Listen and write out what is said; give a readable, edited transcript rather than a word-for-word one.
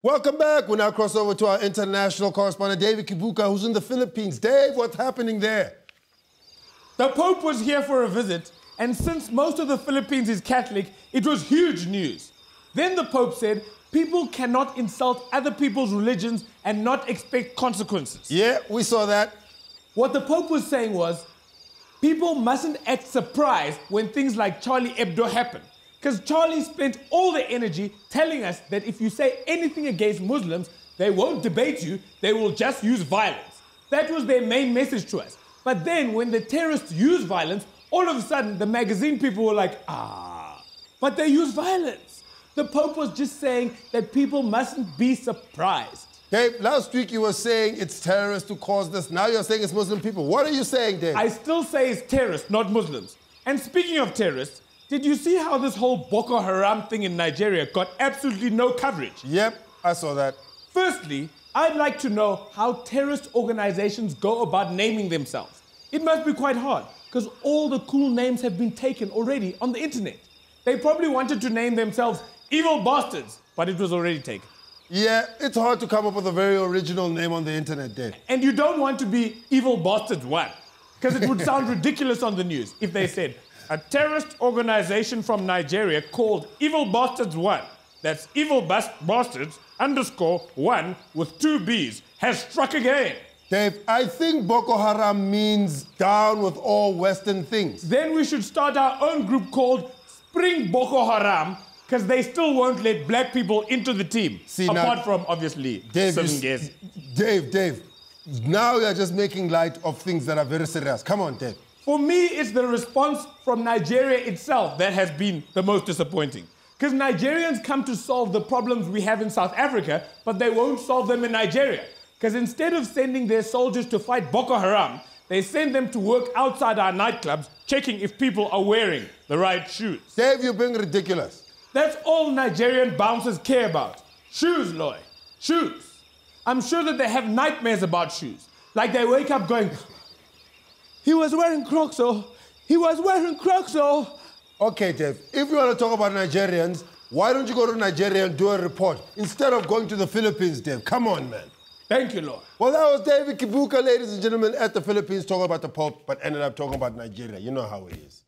Welcome back. We now cross over to our international correspondent, David Kibuka, who's in the Philippines. Dave, what's happening there? The Pope was here for a visit, and since most of the Philippines is Catholic, it was huge news. Then the Pope said, people cannot insult other people's religions and not expect consequences. Yeah, we saw that. What the Pope was saying was, people mustn't act surprised when things like Charlie Hebdo happen. Because Charlie spent all the energy telling us that if you say anything against Muslims, they won't debate you, they will just use violence. That was their main message to us. But then when the terrorists use violence, all of a sudden the magazine people were like, but they use violence. The Pope was just saying that people mustn't be surprised. Dave, last week you were saying it's terrorists who caused this. Now you're saying it's Muslim people. What are you saying, Dave? I still say it's terrorists, not Muslims. And speaking of terrorists, did you see how this whole Boko Haram thing in Nigeria got absolutely no coverage? Yep, I saw that. Firstly, I'd like to know how terrorist organizations go about naming themselves. It must be quite hard, because all the cool names have been taken already on the internet. They probably wanted to name themselves Evil Bastards, but it was already taken. Yeah, it's hard to come up with a very original name on the internet, Dave. And you don't want to be Evil Bastards 1, because it would sound ridiculous on the news if they said, a terrorist organization from Nigeria called Evil Bastards 1, that's Evil Bastards _1 with 2 B's, has struck again. Dave, I think Boko Haram means down with all Western things. Then we should start our own group called Spring Boko Haram, because they still won't let black people into the team. See, apart from, obviously, Dave, Dave, now you're just making light of things that are very serious. Come on, Dave. For me, it's the response from Nigeria itself that has been the most disappointing. Because Nigerians come to solve the problems we have in South Africa, but they won't solve them in Nigeria. Because instead of sending their soldiers to fight Boko Haram, they send them to work outside our nightclubs, checking if people are wearing the right shoes. Dave, you're being ridiculous. That's all Nigerian bouncers care about. Shoes, Loy. Shoes. I'm sure that they have nightmares about shoes. Like they wake up going, he was wearing Crocs, oh. He was wearing Crocs, oh. Okay, Dave, if you want to talk about Nigerians, why don't you go to Nigeria and do a report instead of going to the Philippines, Dave? Come on, man. Thank you, Lord. Well, that was David Kibuka, ladies and gentlemen, at the Philippines, talking about the Pope, but ended up talking about Nigeria. You know how it is.